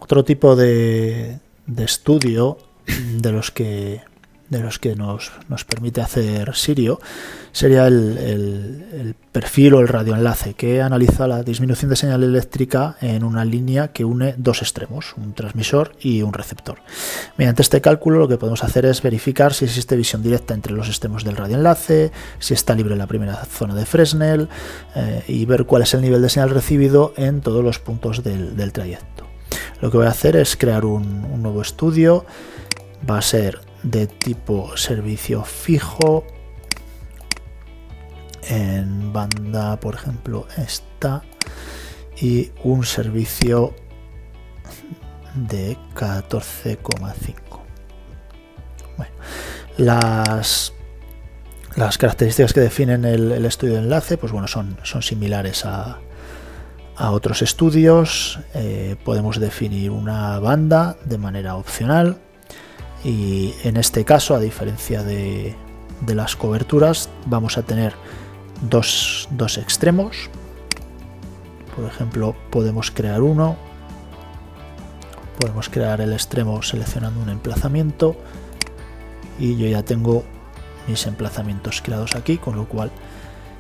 Otro tipo de estudio de los que nos permite hacer Sirio sería el perfil o el radioenlace, que analiza la disminución de señal eléctrica en una línea que une dos extremos, un transmisor y un receptor. Mediante este cálculo lo que podemos hacer es verificar si existe visión directa entre los extremos del radioenlace, si está libre la primera zona de Fresnel y ver cuál es el nivel de señal recibido en todos los puntos del trayecto. Lo que voy a hacer es crear un nuevo estudio. Va a ser de tipo servicio fijo, en banda, por ejemplo, esta, y un servicio de 14,5. Bueno, las características que definen el estudio de enlace, pues bueno, son similares a otros estudios. Podemos definir una banda de manera opcional. Y en este caso, a diferencia de las coberturas, vamos a tener dos extremos. Por ejemplo, podemos crear uno. Podemos crear el extremo seleccionando un emplazamiento. Y yo ya tengo mis emplazamientos creados aquí, con lo cual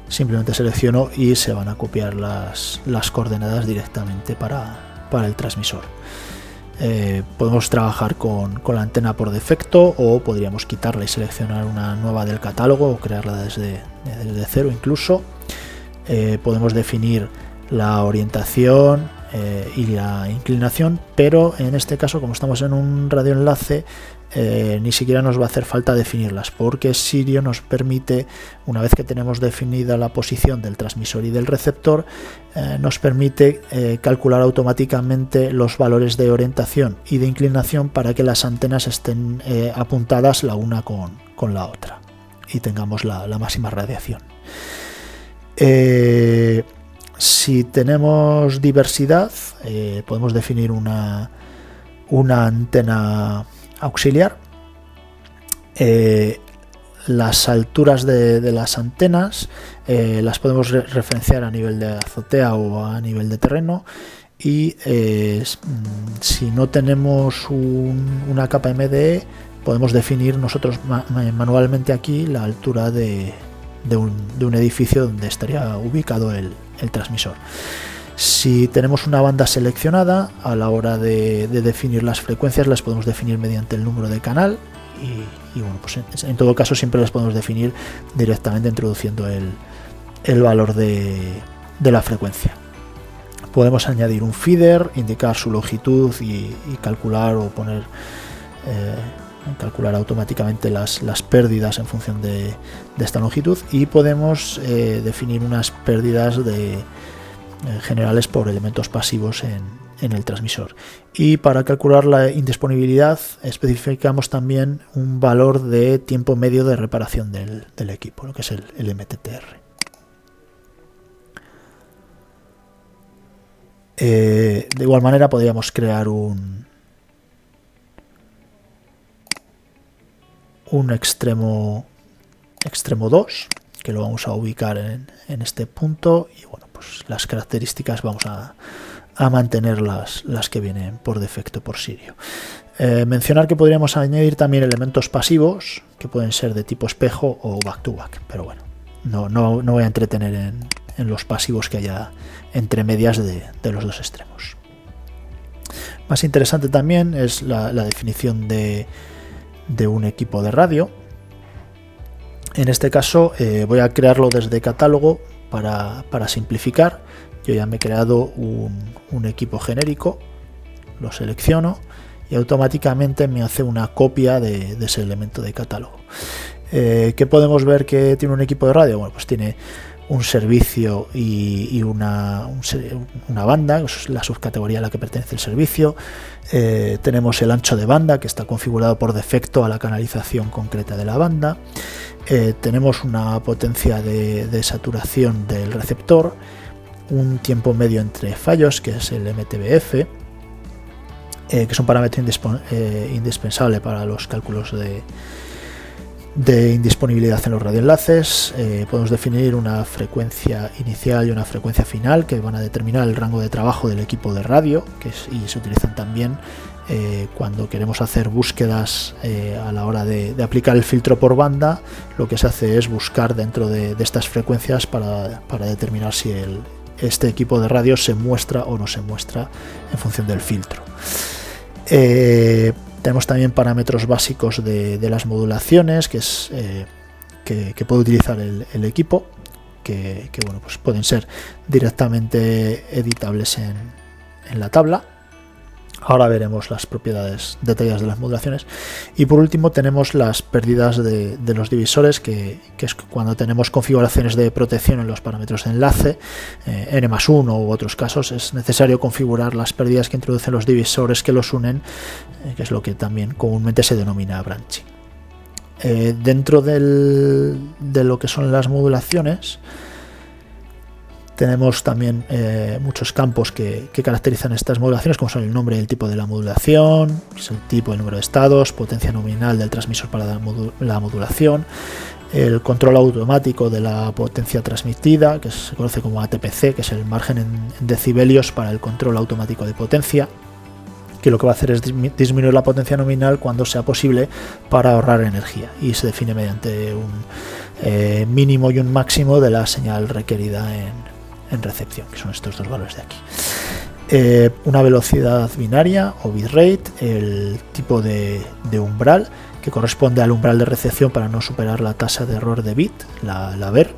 simplemente selecciono y se van a copiar las coordenadas directamente para el transmisor. Podemos trabajar con la antena por defecto, o podríamos quitarla y seleccionar una nueva del catálogo o crearla desde cero incluso. Podemos definir la orientación y la inclinación, pero en este caso, como estamos en un radioenlace, ni siquiera nos va a hacer falta definirlas, porque Sirio nos permite, una vez que tenemos definida la posición del transmisor y del receptor, nos permite calcular automáticamente los valores de orientación y de inclinación para que las antenas estén apuntadas la una con la otra y tengamos la máxima radiación. Si tenemos diversidad, podemos definir una antena auxiliar. Las alturas de las antenas las podemos referenciar a nivel de azotea o a nivel de terreno, y si no tenemos una capa MDE, podemos definir nosotros manualmente aquí la altura de un edificio donde estaría ubicado el transmisor. Si tenemos una banda seleccionada, a la hora de definir las frecuencias las podemos definir mediante el número de canal, y bueno, pues en todo caso siempre las podemos definir directamente introduciendo el valor de la frecuencia. Podemos añadir un feeder, indicar su longitud y calcular o poner calcular automáticamente las pérdidas en función de esta longitud, y podemos definir unas pérdidas generales por elementos pasivos en el transmisor. Y para calcular la indisponibilidad especificamos también un valor de tiempo medio de reparación del equipo, lo que es el MTTR. De igual manera podríamos crear un extremo 2, que lo vamos a ubicar en este punto, y bueno, pues las características vamos a mantener las que vienen por defecto por Sirio. Mencionar que podríamos añadir también elementos pasivos que pueden ser de tipo espejo o back to back, pero bueno, no voy a entretener en los pasivos que haya entre medias de los dos extremos. Más interesante también es la definición de un equipo de radio. En este caso voy a crearlo desde catálogo para simplificar. Yo ya me he creado un equipo genérico, lo selecciono y automáticamente me hace una copia de ese elemento de catálogo. ¿Qué podemos ver que tiene un equipo de radio? Bueno, pues tiene un servicio y una banda, es la subcategoría a la que pertenece el servicio. Tenemos el ancho de banda, que está configurado por defecto a la canalización concreta de la banda. Tenemos una potencia de saturación del receptor, un tiempo medio entre fallos, que es el MTBF, que es un parámetro indispensable para los cálculos de indisponibilidad en los radioenlaces. Podemos definir una frecuencia inicial y una frecuencia final que van a determinar el rango de trabajo del equipo de radio, y se utilizan también cuando queremos hacer búsquedas a la hora de aplicar el filtro por banda. Lo que se hace es buscar dentro de estas frecuencias para determinar si este equipo de radio se muestra o no se muestra en función del filtro. Tenemos también parámetros básicos de las modulaciones que puede utilizar el equipo, que bueno, pues pueden ser directamente editables en la tabla. Ahora veremos las propiedades detalladas de las modulaciones. Y por último tenemos las pérdidas de los divisores, que es cuando tenemos configuraciones de protección en los parámetros de enlace, n+1 u otros casos, es necesario configurar las pérdidas que introducen los divisores que los unen, que es lo que también comúnmente se denomina branching. Dentro de lo que son las modulaciones, tenemos también muchos campos que caracterizan estas modulaciones, como son el nombre y el tipo de la modulación, que es el tipo, el número de estados, potencia nominal del transmisor para la modulación, el control automático de la potencia transmitida, que se conoce como ATPC, que es el margen en decibelios para el control automático de potencia, que lo que va a hacer es disminuir la potencia nominal cuando sea posible para ahorrar energía, y se define mediante un mínimo y un máximo de la señal requerida en recepción, que son estos dos valores de aquí. Una velocidad binaria o bitrate, el tipo de umbral, que corresponde al umbral de recepción para no superar la tasa de error de bit, la VER,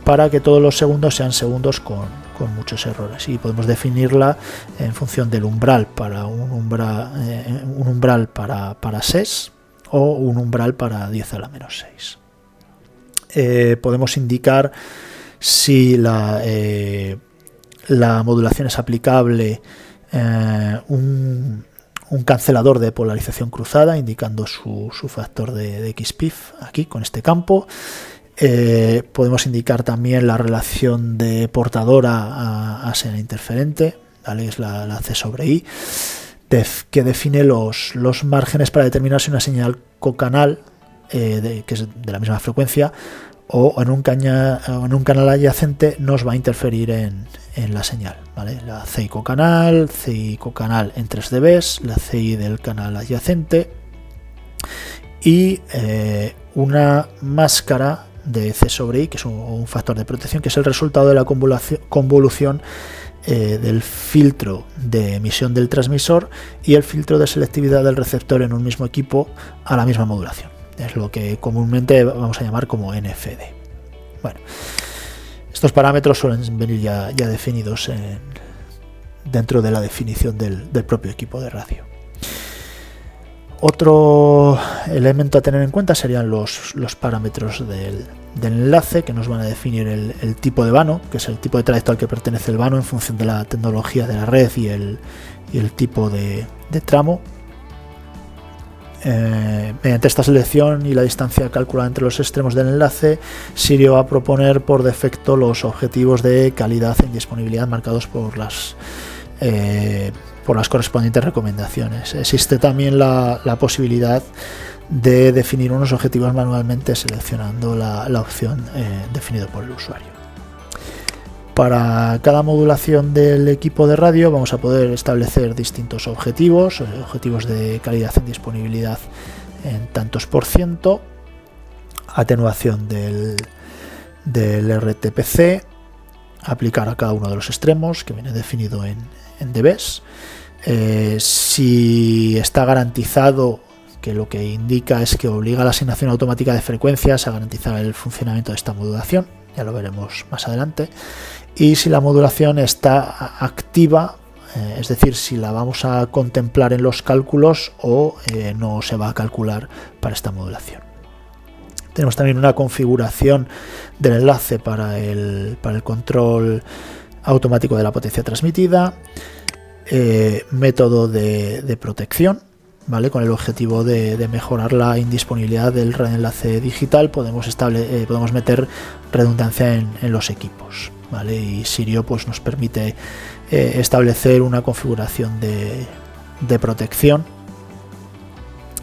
para que todos los segundos sean segundos con muchos errores, y podemos definirla en función del umbral para un umbral para SES o un umbral para 10 a la menos 6. Podemos indicar si la modulación es aplicable, un cancelador de polarización cruzada, indicando su factor de XPIF aquí con este campo. Podemos indicar también la relación de portadora a señal interferente, ¿vale? Es la C sobre I, que define los márgenes para determinar si una señal cocanal, que es de la misma frecuencia, o en un canal adyacente nos va a interferir en la señal, ¿vale? La CI cocanal en 3 dB, la CI del canal adyacente, y una máscara de C sobre I, que es un factor de protección, que es el resultado de la convolución del filtro de emisión del transmisor y el filtro de selectividad del receptor en un mismo equipo a la misma modulación. Es lo que comúnmente vamos a llamar como NFD. Bueno, estos parámetros suelen venir ya definidos dentro de la definición del propio equipo de radio. Otro elemento a tener en cuenta serían los parámetros del enlace, que nos van a definir el tipo de vano, que es el tipo de trayecto al que pertenece el vano en función de la tecnología de la red y el tipo de tramo. Mediante esta selección y la distancia calculada entre los extremos del enlace, Sirio va a proponer por defecto los objetivos de calidad e indisponibilidad marcados por las correspondientes recomendaciones. Existe también la posibilidad de definir unos objetivos manualmente seleccionando la opción definida por el usuario. Para cada modulación del equipo de radio vamos a poder establecer distintos objetivos de calidad en disponibilidad en tantos por ciento, atenuación del RTPC, aplicar a cada uno de los extremos, que viene definido en dBs. Si está garantizado, que lo que indica es que obliga a la asignación automática de frecuencias a garantizar el funcionamiento de esta modulación, ya lo veremos más adelante. Y si la modulación está activa, es decir, si la vamos a contemplar en los cálculos o no se va a calcular para esta modulación. Tenemos también una configuración del enlace para el control automático de la potencia transmitida, método de protección, ¿vale? Con el objetivo de mejorar la indisponibilidad del radioenlace digital, podemos meter redundancia en los equipos, ¿vale? Y Sirio pues nos permite establecer una configuración de protección,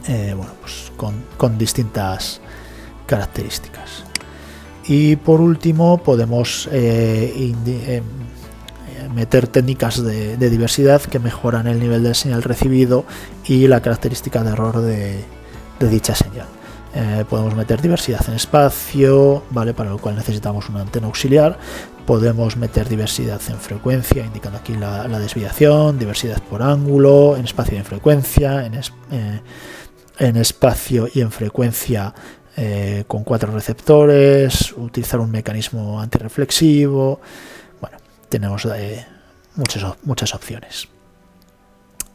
bueno, pues con distintas características. Y por último podemos meter técnicas de diversidad que mejoran el nivel de señal recibido y la característica de error de dicha señal. Podemos meter diversidad en espacio, ¿vale? Para lo cual necesitamos una antena auxiliar. Podemos meter diversidad en frecuencia, indicando aquí la desviación, diversidad por ángulo, en espacio y en frecuencia, en espacio y en frecuencia con 4 receptores, utilizar un mecanismo antirreflexivo. Bueno, tenemos muchas opciones.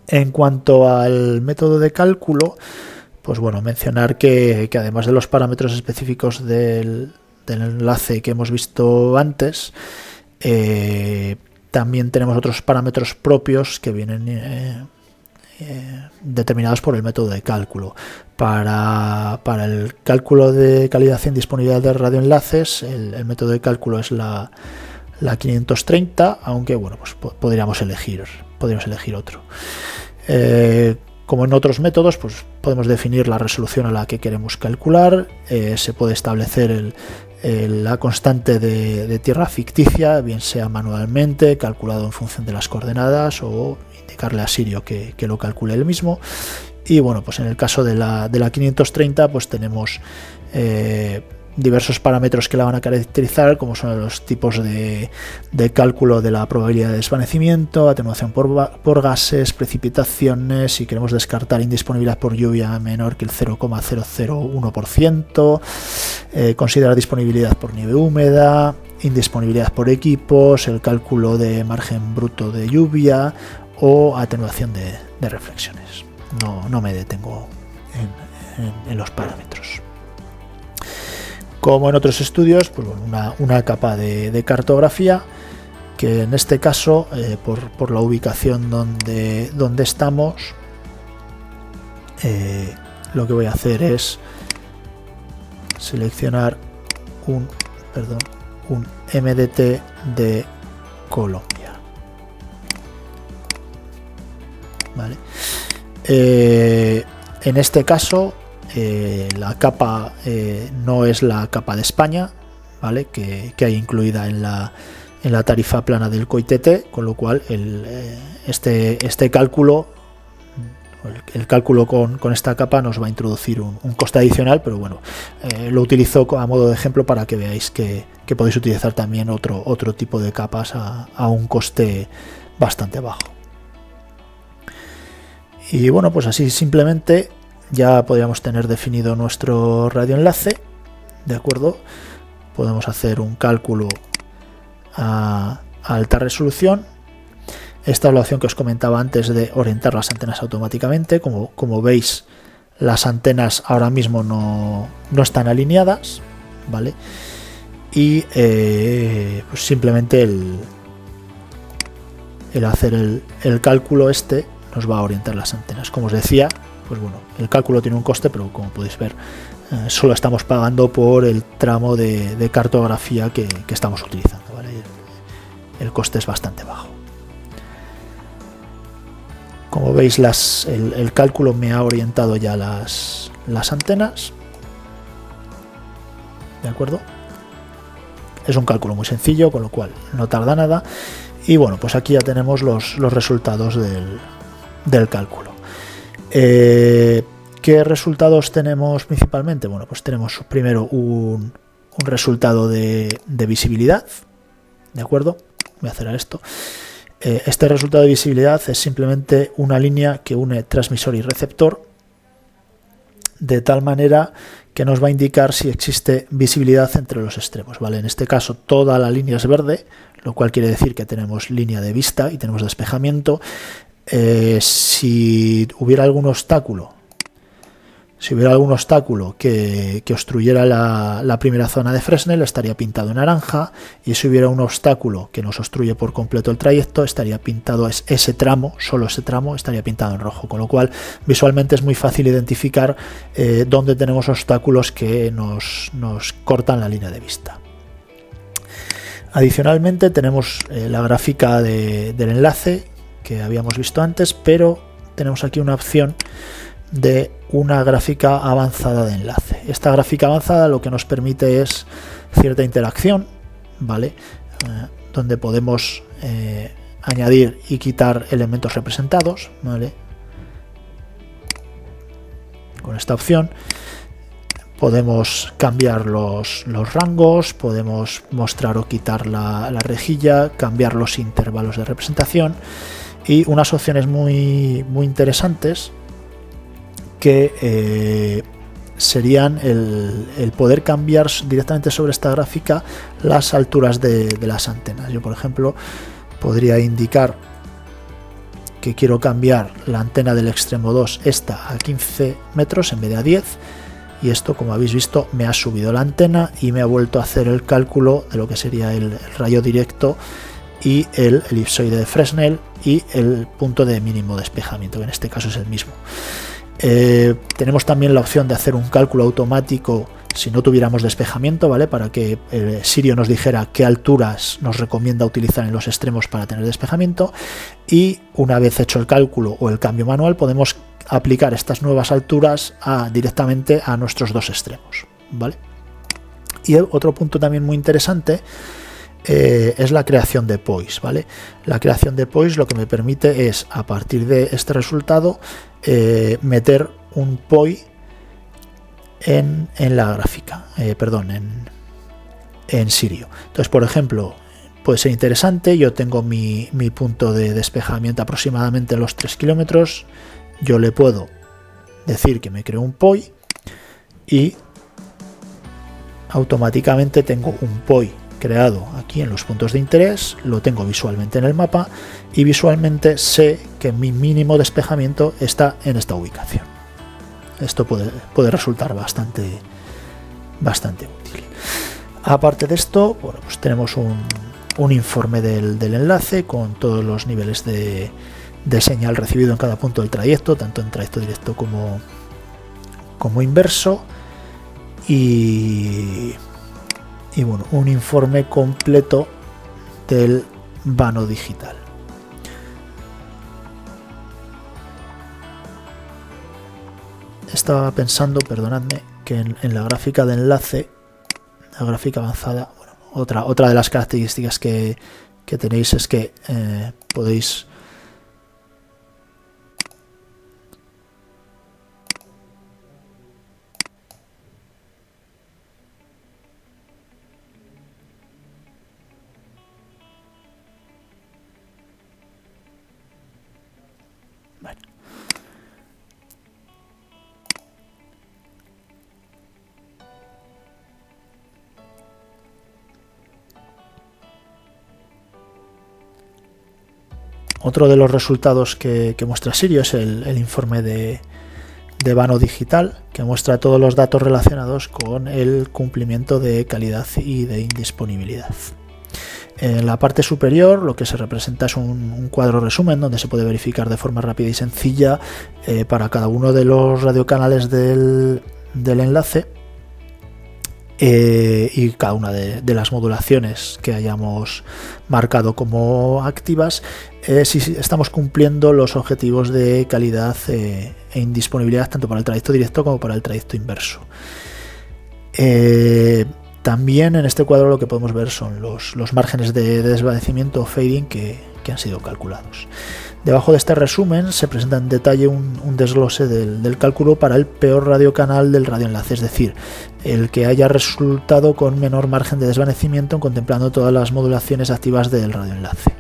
En cuanto al método de cálculo, pues bueno, mencionar que además de los parámetros específicos del enlace que hemos visto antes, también tenemos otros parámetros propios que vienen determinados por el método de cálculo. Para el cálculo de calidad y disponibilidad de radioenlaces, el método de cálculo es la 530, aunque bueno, pues podríamos elegir otro. Como en otros métodos, pues podemos definir la resolución a la que queremos calcular, se puede establecer la constante de tierra ficticia, bien sea manualmente, calculado en función de las coordenadas, o indicarle a Sirio que lo calcule él mismo. Y bueno, pues en el caso de la 530, pues tenemos diversos parámetros que la van a caracterizar, como son los tipos de cálculo de la probabilidad de desvanecimiento, atenuación por gases, precipitaciones, si queremos descartar indisponibilidad por lluvia menor que el 0,001%, considerar disponibilidad por nieve húmeda, indisponibilidad por equipos, el cálculo de margen bruto de lluvia o atenuación de reflexiones. No me detengo en los parámetros. Como en otros estudios, pues bueno, una capa de cartografía, que en este caso, por la ubicación donde estamos, lo que voy a hacer es seleccionar un MDT de Colombia. ¿Vale? En este caso, la capa no es la capa de España, ¿vale? que hay incluida en la tarifa plana del COITT, con lo cual este cálculo, el cálculo con esta capa nos va a introducir un coste adicional, pero bueno, lo utilizo a modo de ejemplo para que veáis que podéis utilizar también otro tipo de capas a un coste bastante bajo. Y bueno, pues así simplemente ya podríamos tener definido nuestro radioenlace, ¿de acuerdo? Podemos hacer un cálculo a alta resolución. Esta es la opción que os comentaba antes de orientar las antenas automáticamente. Como veis, las antenas ahora mismo no están alineadas, ¿vale? Y pues simplemente el hacer el cálculo nos va a orientar las antenas. Como os decía, pues bueno, el cálculo tiene un coste, pero como podéis ver, solo estamos pagando por el tramo de cartografía que estamos utilizando, ¿vale? El coste es bastante bajo. Como veis, el cálculo me ha orientado ya las antenas, ¿de acuerdo? Es un cálculo muy sencillo, con lo cual no tarda nada. Y bueno, pues aquí ya tenemos los resultados del cálculo. ¿Qué resultados tenemos principalmente? Bueno, pues tenemos primero un resultado de visibilidad, ¿de acuerdo? Voy a hacer esto. Este resultado de visibilidad es simplemente una línea que une transmisor y receptor, de tal manera que nos va a indicar si existe visibilidad entre los extremos, ¿vale? En este caso toda la línea es verde, lo cual quiere decir que tenemos línea de vista y tenemos despejamiento. Si hubiera algún obstáculo que obstruyera la primera zona de Fresnel, estaría pintado en naranja, y si hubiera un obstáculo que nos obstruye por completo el trayecto, estaría pintado solo ese tramo estaría pintado en rojo, con lo cual visualmente es muy fácil identificar dónde tenemos obstáculos que nos cortan la línea de vista. Adicionalmente tenemos la gráfica del enlace que habíamos visto antes, pero tenemos aquí una opción de una gráfica avanzada de enlace. Esta gráfica avanzada lo que nos permite es cierta interacción, ¿vale? Donde podemos añadir y quitar elementos representados, ¿vale? Con esta opción podemos cambiar los rangos, podemos mostrar o quitar la rejilla, cambiar los intervalos de representación y unas opciones muy interesantes que serían el poder cambiar directamente sobre esta gráfica las alturas de las antenas. Yo, por ejemplo, podría indicar que quiero cambiar la antena del extremo 2 esta a 15 metros en vez de a 10, y esto, como habéis visto, me ha subido la antena y me ha vuelto a hacer el cálculo de lo que sería el rayo directo y el elipsoide de Fresnel y el punto de mínimo despejamiento, que en este caso es el mismo. Tenemos también la opción de hacer un cálculo automático si no tuviéramos despejamiento, ¿vale? Para que Sirio nos dijera qué alturas nos recomienda utilizar en los extremos para tener despejamiento, y una vez hecho el cálculo o el cambio manual podemos aplicar estas nuevas alturas directamente a nuestros dos extremos, ¿vale? Y otro punto también muy interesante es la creación de POIs, ¿vale? La creación de POIs lo que me permite es, a partir de este resultado, meter un POI en la gráfica, en Sirio. Entonces, por ejemplo, puede ser interesante, yo tengo mi punto de despejamiento aproximadamente a los 3 kilómetros, yo le puedo decir que me creo un POI y automáticamente tengo un POI creado aquí en los puntos de interés, lo tengo visualmente en el mapa y visualmente sé que mi mínimo despejamiento está en esta ubicación. Esto puede resultar bastante útil. Aparte de esto, bueno, pues tenemos un informe del enlace con todos los niveles de señal recibido en cada punto del trayecto, tanto en trayecto directo como inverso, y bueno, un informe completo del vano digital. Estaba pensando, perdonadme, que en la gráfica de enlace, la gráfica avanzada, bueno, otra de las características que tenéis es que podéis otro de los resultados que muestra Sirio es el informe de vano digital, que muestra todos los datos relacionados con el cumplimiento de calidad y de indisponibilidad. En la parte superior lo que se representa es un cuadro resumen donde se puede verificar de forma rápida y sencilla para cada uno de los radiocanales del enlace y cada una de las modulaciones que hayamos marcado como activas, si estamos cumpliendo los objetivos de calidad e indisponibilidad tanto para el trayecto directo como para el trayecto inverso. También en este cuadro lo que podemos ver son los márgenes de desvanecimiento o fading que han sido calculados. Debajo de este resumen se presenta en detalle un desglose del cálculo para el peor radiocanal del radioenlace, es decir, el que haya resultado con menor margen de desvanecimiento contemplando todas las modulaciones activas del radioenlace.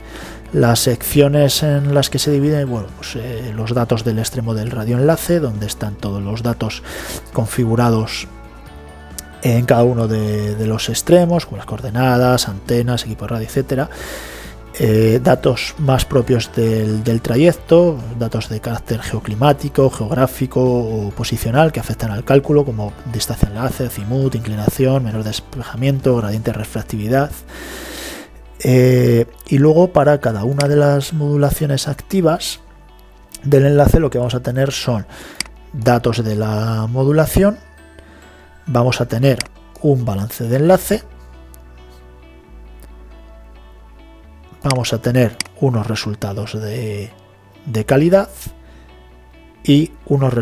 Las secciones en las que se dividen, bueno, pues, los datos del extremo del radioenlace, donde están todos los datos configurados en cada uno de los extremos, con las coordenadas, antenas, equipo de radio, etcétera. Datos más propios del trayecto, datos de carácter geoclimático, geográfico o posicional que afectan al cálculo, como distancia de enlace, azimut, inclinación, menor despejamiento, gradiente de refractividad. Y luego, para cada una de las modulaciones activas del enlace, lo que vamos a tener son datos de la modulación, vamos a tener un balance de enlace, vamos a tener unos resultados de calidad y unos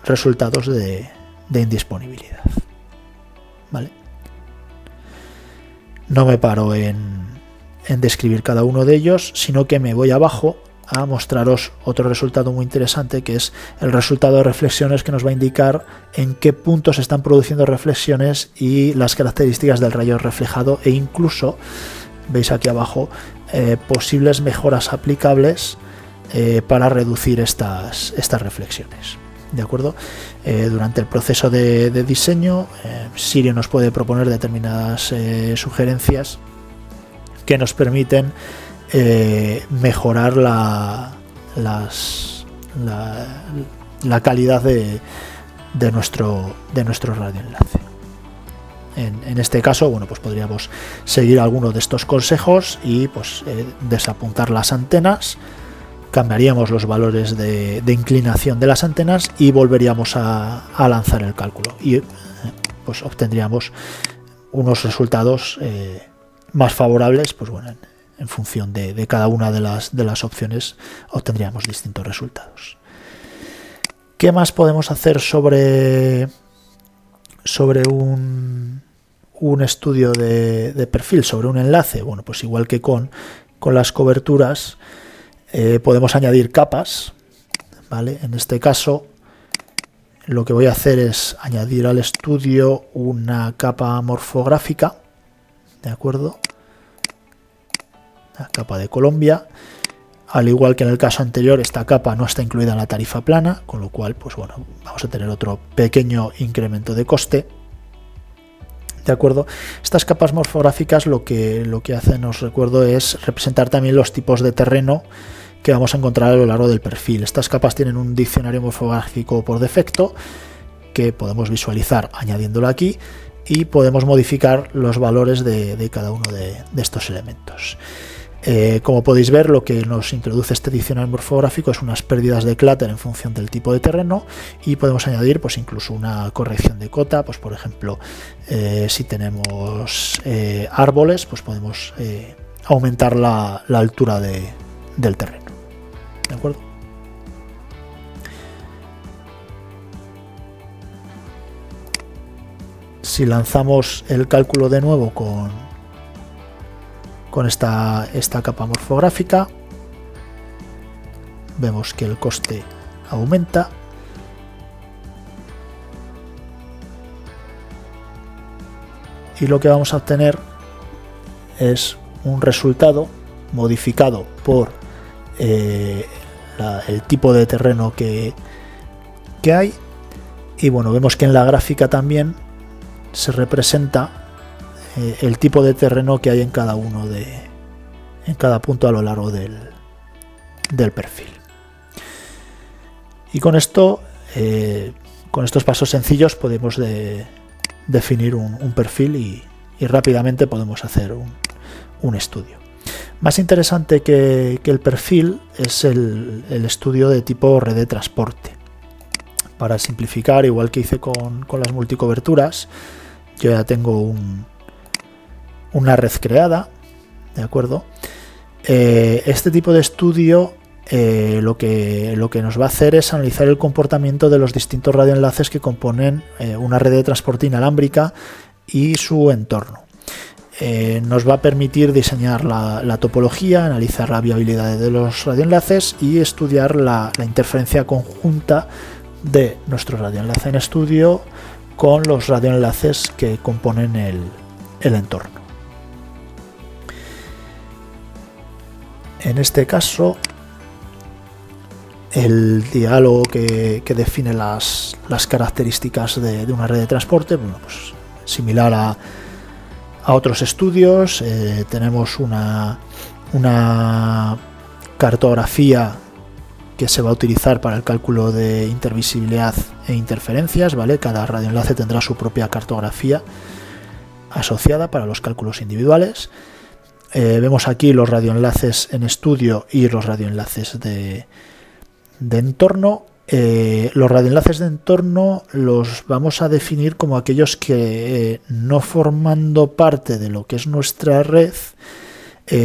resultados de indisponibilidad. ¿Vale? No me paro en describir cada uno de ellos, sino que me voy abajo a mostraros otro resultado muy interesante, que es el resultado de reflexiones, que nos va a indicar en qué puntos se están produciendo reflexiones y las características del rayo reflejado, e incluso, veis aquí abajo, posibles mejoras aplicables para reducir estas reflexiones. ¿De acuerdo? Durante el proceso de diseño, Sirio nos puede proponer determinadas sugerencias que nos permiten mejorar la calidad de nuestro radioenlace. En este caso, bueno, pues podríamos seguir alguno de estos consejos y pues desapuntar las antenas, cambiaríamos los valores de inclinación de las antenas y volveríamos a lanzar el cálculo, y pues obtendríamos unos resultados más favorables. Pues bueno, en función de cada una de las opciones obtendríamos distintos resultados. ¿Qué más podemos hacer sobre un estudio de perfil, sobre un enlace? Bueno, pues igual que con las coberturas, podemos añadir capas, ¿vale? En este caso, lo que voy a hacer es añadir al estudio una capa morfográfica, ¿de acuerdo? La capa de Colombia. Al igual que en el caso anterior, esta capa no está incluida en la tarifa plana, con lo cual, pues bueno, vamos a tener otro pequeño incremento de coste. ¿De acuerdo? Estas capas morfográficas lo que hacen, os recuerdo, es representar también los tipos de terreno que vamos a encontrar a lo largo del perfil. Estas capas tienen un diccionario morfográfico por defecto que podemos visualizar añadiéndolo aquí, y podemos modificar los valores de cada uno de estos elementos. Como podéis ver, lo que nos introduce este diccionario morfográfico es unas pérdidas de clúster en función del tipo de terreno, y podemos añadir pues incluso una corrección de cota. Pues por ejemplo, si tenemos árboles, pues podemos aumentar la altura del terreno. ¿De acuerdo? Si lanzamos el cálculo de nuevo con esta capa morfográfica, vemos que el coste aumenta, y lo que vamos a obtener es un resultado modificado por el tipo de terreno que hay. Y bueno, vemos que en la gráfica también se representa el tipo de terreno que hay en cada punto a lo largo del perfil. Y con esto, con estos pasos sencillos, podemos definir un perfil y rápidamente podemos hacer un estudio. Más interesante que el perfil es el estudio de tipo red de transporte. Para simplificar, igual que hice con las multicoberturas, yo ya tengo una red creada, ¿de acuerdo? Este tipo de estudio lo que nos va a hacer es analizar el comportamiento de los distintos radioenlaces que componen una red de transporte inalámbrica y su entorno. Nos va a permitir diseñar la topología, analizar la viabilidad de los radioenlaces y estudiar la interferencia conjunta de nuestro radioenlace en estudio con los radioenlaces que componen el entorno. En este caso, el diálogo que define las características de una red de transporte, bueno, pues similar a otros estudios. Tenemos una cartografía que se va a utilizar para el cálculo de intervisibilidad e interferencias, ¿vale? Cada radioenlace tendrá su propia cartografía asociada para los cálculos individuales. Vemos aquí los radioenlaces en estudio y los radioenlaces de entorno. Los radioenlaces de entorno los vamos a definir como aquellos que, no formando parte de lo que es nuestra red,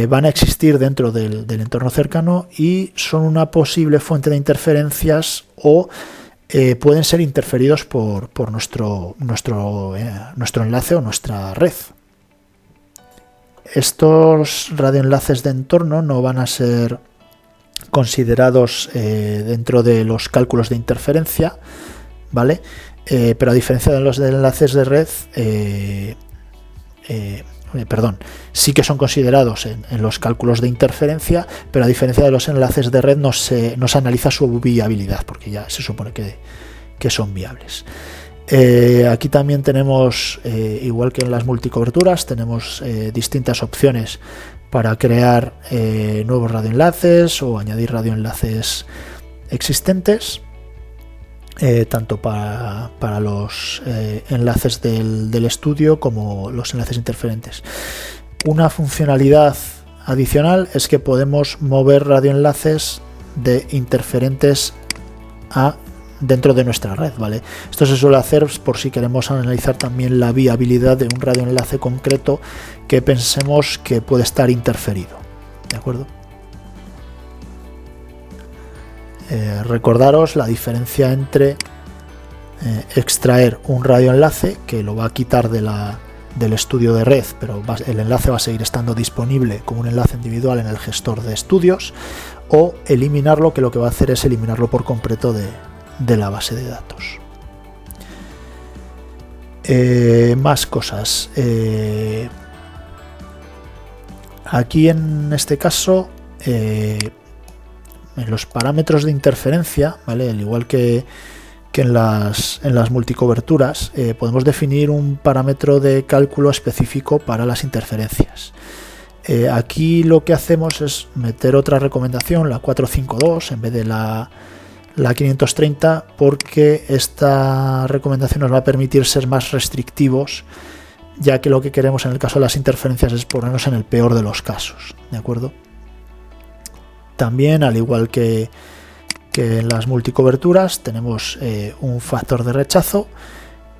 van a existir dentro del entorno cercano y son una posible fuente de interferencias o pueden ser interferidos por nuestro enlace o nuestra red. Estos radioenlaces de entorno no van a ser considerados dentro de los cálculos de interferencia, ¿vale? Pero a diferencia de los de enlaces de red, sí que son considerados en los cálculos de interferencia, pero a diferencia de los enlaces de red no se analiza su viabilidad, porque ya se supone que son viables. Aquí también tenemos, igual que en las multicoberturas, tenemos distintas opciones para crear nuevos radioenlaces o añadir radioenlaces existentes, tanto para los enlaces del estudio como los enlaces interferentes. Una funcionalidad adicional es que podemos mover radioenlaces de interferentes dentro de nuestra red, ¿vale? Esto se suele hacer por si queremos analizar también la viabilidad de un radioenlace concreto que pensemos que puede estar interferido, ¿de acuerdo? Recordaros la diferencia entre extraer un radioenlace, que lo va a quitar del estudio de red, pero el enlace va a seguir estando disponible como un enlace individual en el gestor de estudios, o eliminarlo, que lo que va a hacer es eliminarlo por completo de la base de datos. Más cosas. Aquí en este caso, en los parámetros de interferencia, ¿vale? Al igual que en las multicoberturas, podemos definir un parámetro de cálculo específico para las interferencias. Aquí lo que hacemos es meter otra recomendación, la 452, en vez de la 530, porque esta recomendación nos va a permitir ser más restrictivos, ya que lo que queremos en el caso de las interferencias es ponernos en el peor de los casos, ¿de acuerdo? También, al igual que en las multicoberturas, tenemos un factor de rechazo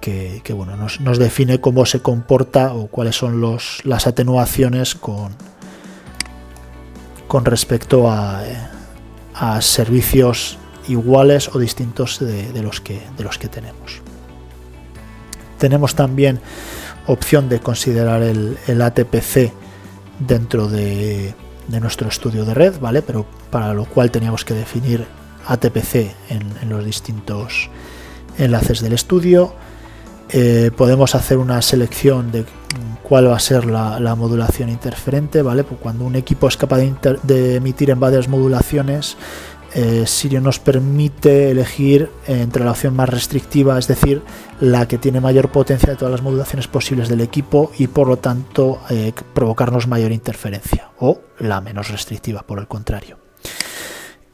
que bueno, nos define cómo se comporta o cuáles son las atenuaciones con respecto a servicios iguales o distintos de los que tenemos. Tenemos también opción de considerar el ATPC dentro de nuestro estudio de red, ¿vale? Pero para lo cual teníamos que definir ATPC en los distintos enlaces del estudio. Podemos hacer una selección de cuál va a ser la modulación interferente, ¿vale? Pues cuando un equipo es capaz de emitir en varias modulaciones, Sirio nos permite elegir entre la opción más restrictiva, es decir, la que tiene mayor potencia de todas las modulaciones posibles del equipo y por lo tanto provocarnos mayor interferencia, o la menos restrictiva, por el contrario.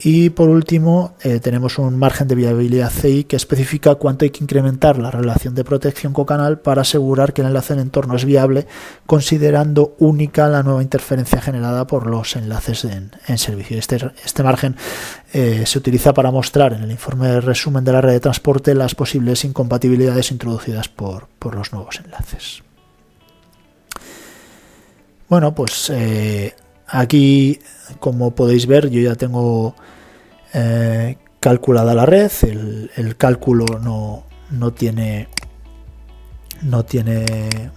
Y por último, tenemos un margen de viabilidad CI que especifica cuánto hay que incrementar la relación de protección cocanal para asegurar que el enlace en entorno es viable, considerando única la nueva interferencia generada por los enlaces en servicio. Este margen se utiliza para mostrar en el informe de resumen de la red de transporte las posibles incompatibilidades introducidas por los nuevos enlaces. Bueno, pues aquí, como podéis ver, yo ya tengo calculada la red. El cálculo no tiene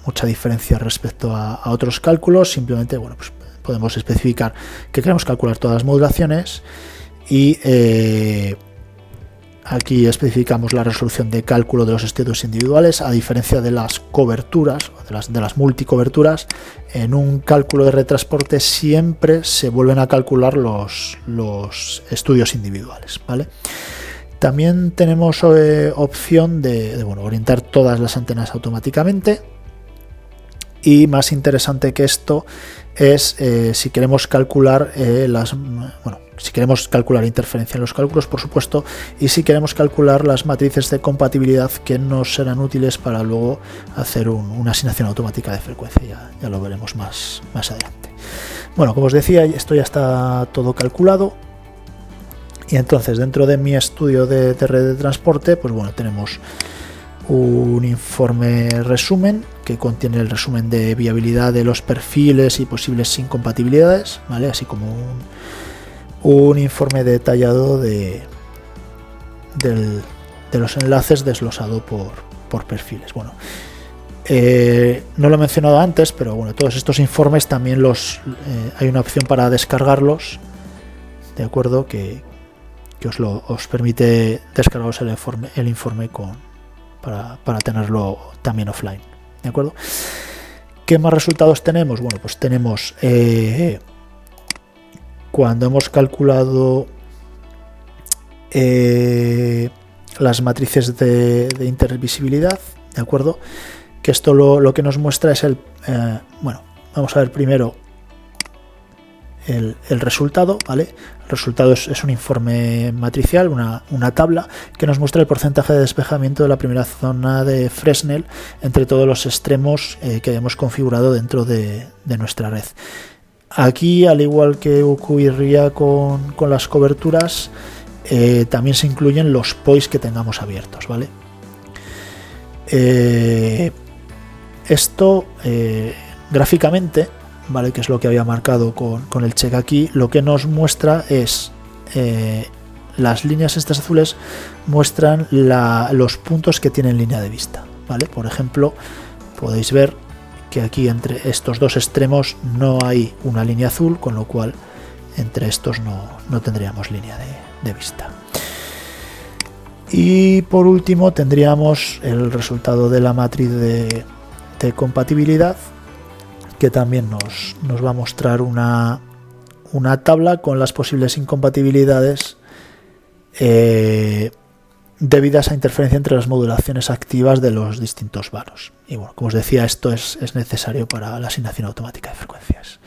mucha diferencia respecto a otros cálculos. Simplemente, bueno, pues podemos especificar que queremos calcular todas las modulaciones y aquí especificamos la resolución de cálculo de los estudios individuales. A diferencia de las coberturas, de las multicoberturas, en un cálculo de retransporte siempre se vuelven a calcular los estudios individuales, ¿vale? También tenemos opción de orientar todas las antenas automáticamente, y más interesante que esto es si queremos calcular si queremos calcular interferencia en los cálculos, por supuesto, y si queremos calcular las matrices de compatibilidad que nos serán útiles para luego hacer una asignación automática de frecuencia. Ya lo veremos más adelante. Bueno, como os decía, esto ya está todo calculado, y entonces dentro de mi estudio de red de transporte, pues bueno, tenemos un informe resumen que contiene el resumen de viabilidad de los perfiles y posibles incompatibilidades, ¿vale? Así como un informe detallado de los enlaces desglosado por perfiles. Bueno, no lo he mencionado antes, pero bueno, todos estos informes también hay una opción para descargarlos, de acuerdo, que os permite descargaros el informe para tenerlo también offline, de acuerdo. ¿Qué más resultados tenemos? Bueno, pues tenemos cuando hemos calculado las matrices de intervisibilidad, de acuerdo, que esto lo que nos muestra es bueno, vamos a ver primero el resultado, ¿vale? El resultado es un informe matricial, una tabla que nos muestra el porcentaje de despejamiento de la primera zona de Fresnel entre todos los extremos que hayamos configurado dentro de nuestra red. Aquí, al igual que ocurriría con las coberturas, también se incluyen los POIs que tengamos abiertos, ¿vale? Esto gráficamente, ¿vale? Que es lo que había marcado con el check aquí, lo que nos muestra es las líneas estas azules muestran los puntos que tienen línea de vista, ¿vale? Por ejemplo, podéis ver que aquí entre estos dos extremos no hay una línea azul, con lo cual entre estos no tendríamos línea de vista. Y por último tendríamos el resultado de la matriz de compatibilidad, que también nos va a mostrar una tabla con las posibles incompatibilidades debidas a interferencia entre las modulaciones activas de los distintos vanos. Y bueno, como os decía, esto es necesario para la asignación automática de frecuencias.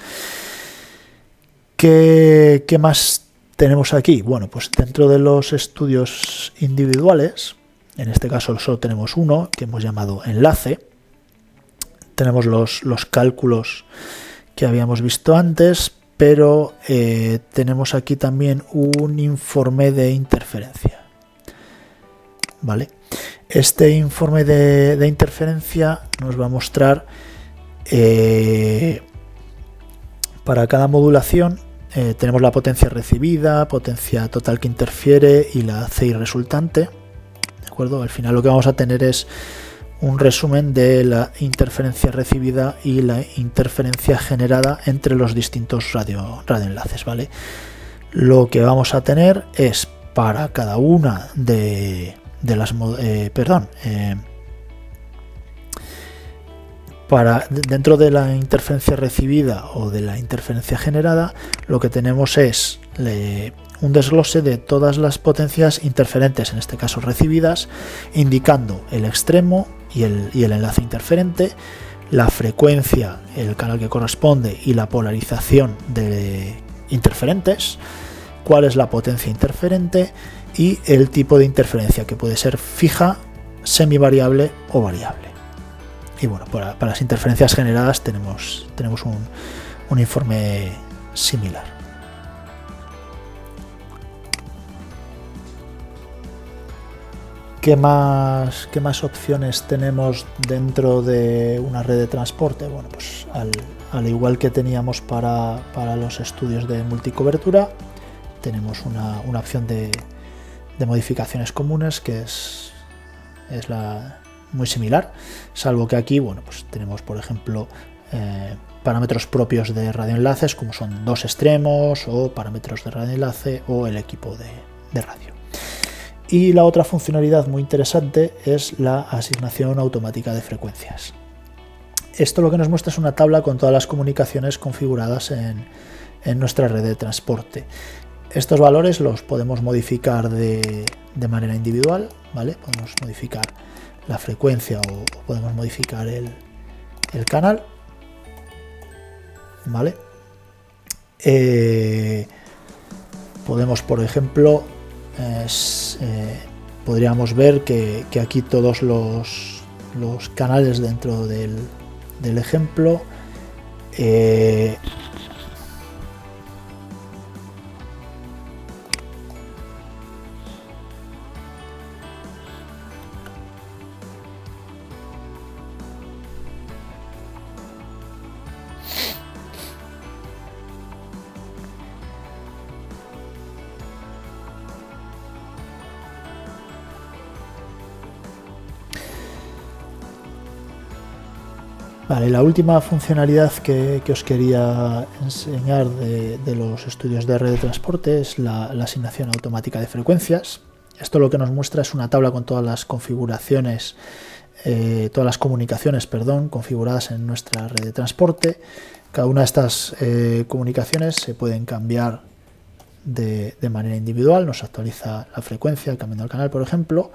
¿Qué más tenemos aquí? Bueno, pues dentro de los estudios individuales, en este caso solo tenemos uno que hemos llamado enlace. Tenemos los cálculos que habíamos visto antes, pero tenemos aquí también un informe de interferencia, ¿vale? Este informe de interferencia nos va a mostrar para cada modulación tenemos la potencia recibida, potencia total que interfiere y la CI resultante, ¿de acuerdo? Al final lo que vamos a tener es un resumen de la interferencia recibida y la interferencia generada entre los distintos radioenlaces, ¿vale? Lo que vamos a tener es para cada una de las dentro de la interferencia recibida o de la interferencia generada, lo que tenemos es un desglose de todas las potencias interferentes, en este caso recibidas, indicando el extremo y el enlace interferente, la frecuencia, el canal que corresponde y la polarización de interferentes, cuál es la potencia interferente y el tipo de interferencia, que puede ser fija, semivariable o variable. Y bueno, para las interferencias generadas tenemos un informe similar. ¿Qué más opciones tenemos dentro de una red de transporte? Bueno, pues al igual que teníamos para los estudios de multicobertura, tenemos una opción de modificaciones comunes que es muy similar, salvo que aquí, bueno, pues tenemos, por ejemplo, parámetros propios de radioenlaces, como son dos extremos, o parámetros de radioenlace, o el equipo de radio. Y la otra funcionalidad muy interesante es la asignación automática de frecuencias. Esto lo que nos muestra es una tabla con todas las comunicaciones configuradas en nuestra red de transporte. Estos valores los podemos modificar de manera individual, ¿vale? Podemos modificar la frecuencia o podemos modificar el canal, ¿vale? Podemos, por ejemplo, podríamos ver que aquí todos los canales dentro del ejemplo Vale, la última funcionalidad que os quería enseñar de los estudios de red de transporte es la asignación automática de frecuencias. Esto lo que nos muestra es una tabla con todas las configuraciones, todas las comunicaciones, configuradas en nuestra red de transporte. Cada una de estas comunicaciones se pueden cambiar de manera individual, nos actualiza la frecuencia cambiando el canal, por ejemplo.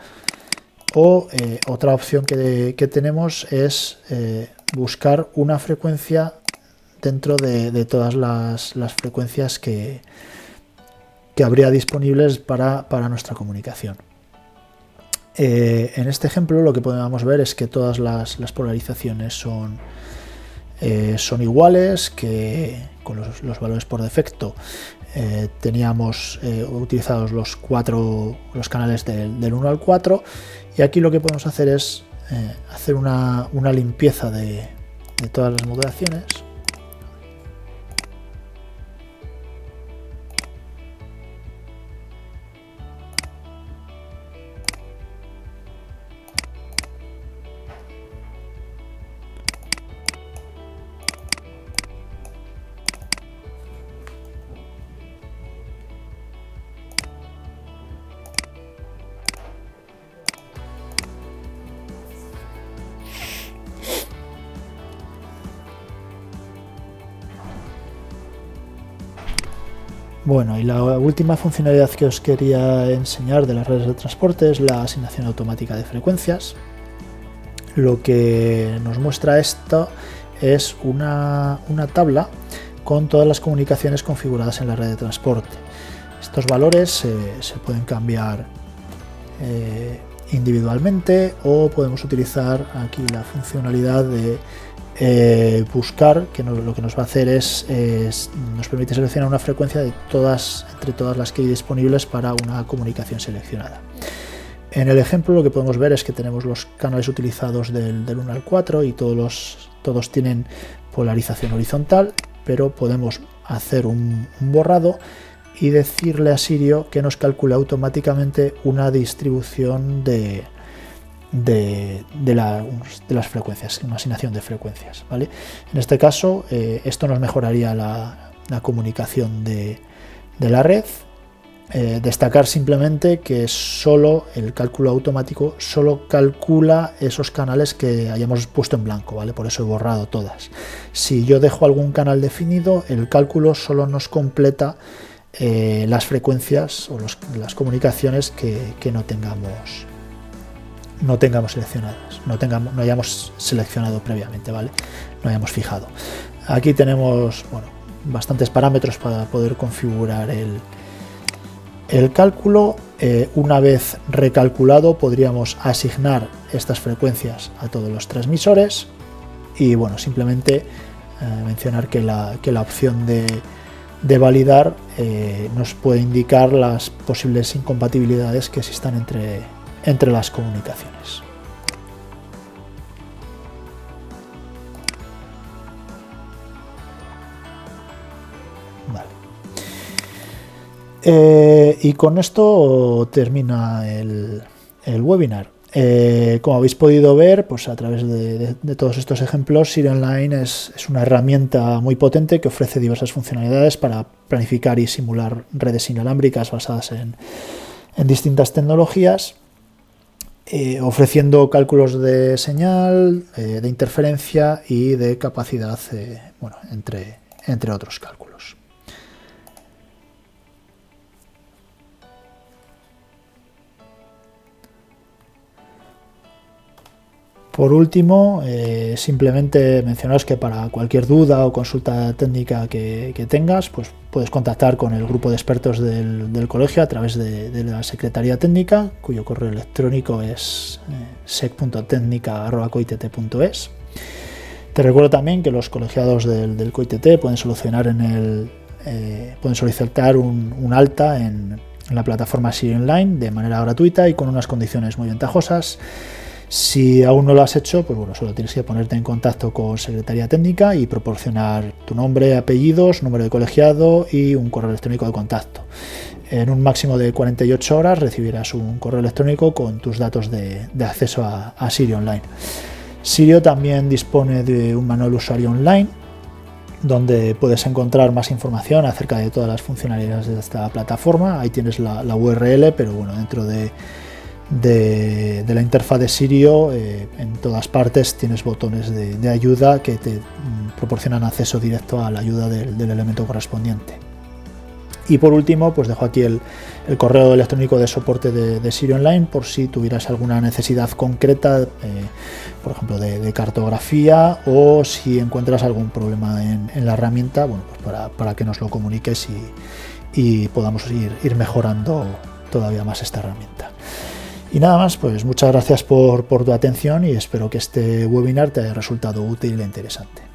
O otra opción que tenemos es buscar una frecuencia dentro de todas las frecuencias que habría disponibles para nuestra comunicación. En este ejemplo lo que podemos ver es que todas las polarizaciones son iguales, que con los valores por defecto teníamos utilizados los canales del 1 al 4, y aquí lo que podemos hacer es hacer una limpieza de todas las modulaciones. Bueno, y la última funcionalidad que os quería enseñar de las redes de transporte es la asignación automática de frecuencias. Lo que nos muestra esto es una tabla con todas las comunicaciones configuradas en la red de transporte. Estos valores se pueden cambiar individualmente, o podemos utilizar aquí la funcionalidad de buscar, que lo que nos va a hacer es nos permite seleccionar una frecuencia entre todas las que hay disponibles para una comunicación seleccionada. En el ejemplo lo que podemos ver es que tenemos los canales utilizados del 1 al 4 y todos tienen polarización horizontal, pero podemos hacer un borrado y decirle a Sirio que nos calcule automáticamente una distribución de las frecuencias, una asignación de frecuencias, ¿vale? En este caso esto nos mejoraría la comunicación de la red. Destacar simplemente que solo el cálculo automático solo calcula esos canales que hayamos puesto en blanco, ¿vale? Por eso he borrado todas. Si yo dejo algún canal definido, el cálculo solo nos completa las frecuencias o las comunicaciones que no tengamos seleccionadas, no hayamos seleccionado previamente, ¿vale? No hayamos fijado. Aquí tenemos, bueno, bastantes parámetros para poder configurar el cálculo. Una vez recalculado, podríamos asignar estas frecuencias a todos los transmisores. Y bueno, simplemente mencionar que la opción de validar nos puede indicar las posibles incompatibilidades que existan entre las comunicaciones. Vale. Y con esto termina el webinar. Como habéis podido ver, pues a través de todos estos ejemplos, Sirio Online es una herramienta muy potente que ofrece diversas funcionalidades para planificar y simular redes inalámbricas basadas en distintas tecnologías, ofreciendo cálculos de señal, de interferencia y de capacidad, bueno, entre otros cálculos. Por último, simplemente mencionaros que para cualquier duda o consulta técnica que tengas, pues puedes contactar con el grupo de expertos del colegio a través de la Secretaría Técnica, cuyo correo electrónico es sec.tecnica@coitete.es. Te recuerdo también que los colegiados del COITT pueden solicitar un alta en la plataforma Sirio Online de manera gratuita y con unas condiciones muy ventajosas. Si aún no lo has hecho, pues bueno, solo tienes que ponerte en contacto con Secretaría Técnica y proporcionar tu nombre, apellidos, número de colegiado y un correo electrónico de contacto. En un máximo de 48 horas recibirás un correo electrónico con tus datos de acceso a Sirio Online. Sirio también dispone de un manual de usuario online, donde puedes encontrar más información acerca de todas las funcionalidades de esta plataforma. Ahí tienes la URL, pero bueno, dentro de la interfaz de Sirio, en todas partes tienes botones de ayuda que te proporcionan acceso directo a la ayuda del elemento correspondiente. Y por último, pues dejo aquí el correo electrónico de soporte de Sirio Online, por si tuvieras alguna necesidad concreta, por ejemplo de cartografía, o si encuentras algún problema en la herramienta, bueno, pues para que nos lo comuniques y podamos ir mejorando todavía más esta herramienta. Y nada más, pues muchas gracias por tu atención y espero que este webinar te haya resultado útil e interesante.